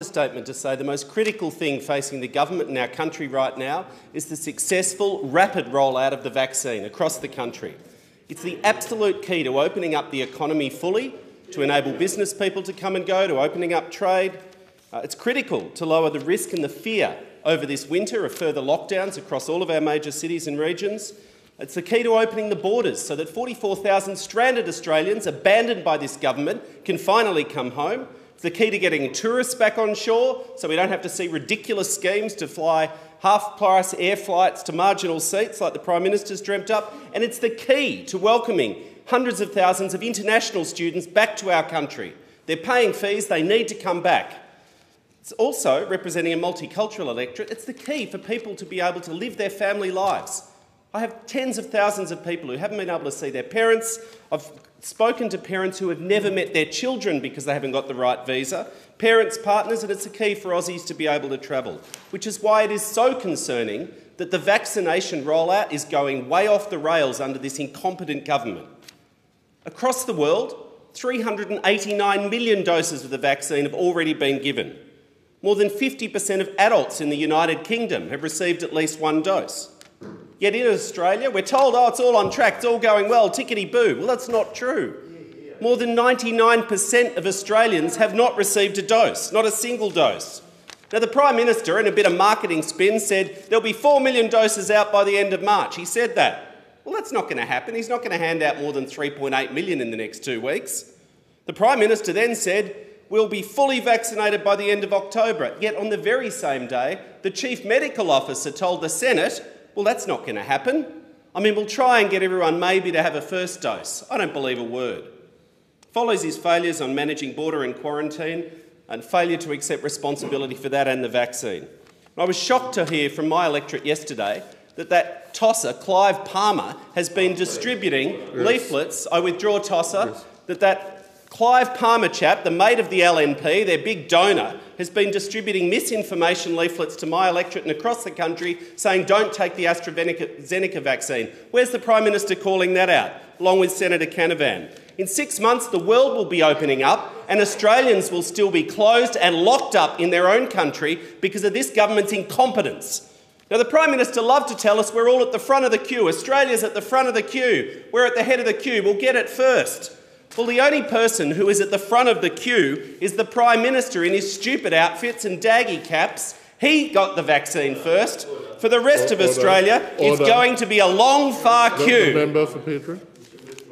Statement to say the most critical thing facing the government in our country right now is the successful, rapid rollout of the vaccine across the country. It's the absolute key to opening up the economy fully, to enable business people to come and go, to opening up trade. It's critical to lower the risk and the fear over this winter of further lockdowns across all of our major cities and regions. It's the key to opening the borders so that 44,000 stranded Australians abandoned by this government can finally come home. It's the key to getting tourists back on shore so we don't have to see ridiculous schemes to fly half-price air flights to marginal seats like the Prime Minister's dreamt up. And it's the key to welcoming hundreds of thousands of international students back to our country. They're paying fees, they need to come back. It's also representing a multicultural electorate. It's the key for people to be able to live their family lives. I have tens of thousands of people who haven't been able to see their parents. I've spoken to parents who have never met their children because they haven't got the right visa, parents, partners, and it's a key for Aussies to be able to travel, which is why it is so concerning that the vaccination rollout is going way off the rails under this incompetent government. Across the world, 389 million doses of the vaccine have already been given. More than 50% of adults in the United Kingdom have received at least one dose. Yet in Australia, we're told, oh, it's all on track, it's all going well, tickety-boo. Well, that's not true. More than 99% of Australians have not received a dose, not a single dose. Now, the Prime Minister, in a bit of marketing spin, said there'll be 4 million doses out by the end of March. He said that. Well, that's not going to happen. He's not going to hand out more than 3.8 million in the next 2 weeks. The Prime Minister then said we'll be fully vaccinated by the end of October. Yet on the very same day, the Chief Medical Officer told the Senate, well, that's not going to happen. I mean, we'll try and get everyone maybe to have a first dose. I don't believe a word. Follows his failures on managing border and quarantine and failure to accept responsibility for that and the vaccine. I was shocked to hear from my electorate yesterday that tosser, Clive Palmer, has been distributing leaflets. I withdraw tosser. That Clive Palmer chap, the mate of the LNP, their big donor, has been distributing misinformation leaflets to my electorate and across the country saying don't take the AstraZeneca vaccine. Where's the Prime Minister calling that out, along with Senator Canavan? In 6 months, the world will be opening up and Australians will still be closed and locked up in their own country because of this government's incompetence. Now, the Prime Minister loved to tell us we're all at the front of the queue. Australia's at the front of the queue. We're at the head of the queue. We'll get it first. Well, the only person who is at the front of the queue is the Prime Minister in his stupid outfits and daggy caps. He got the vaccine first. For the rest of Australia, it's going to be a long, far queue. The member for Petrie.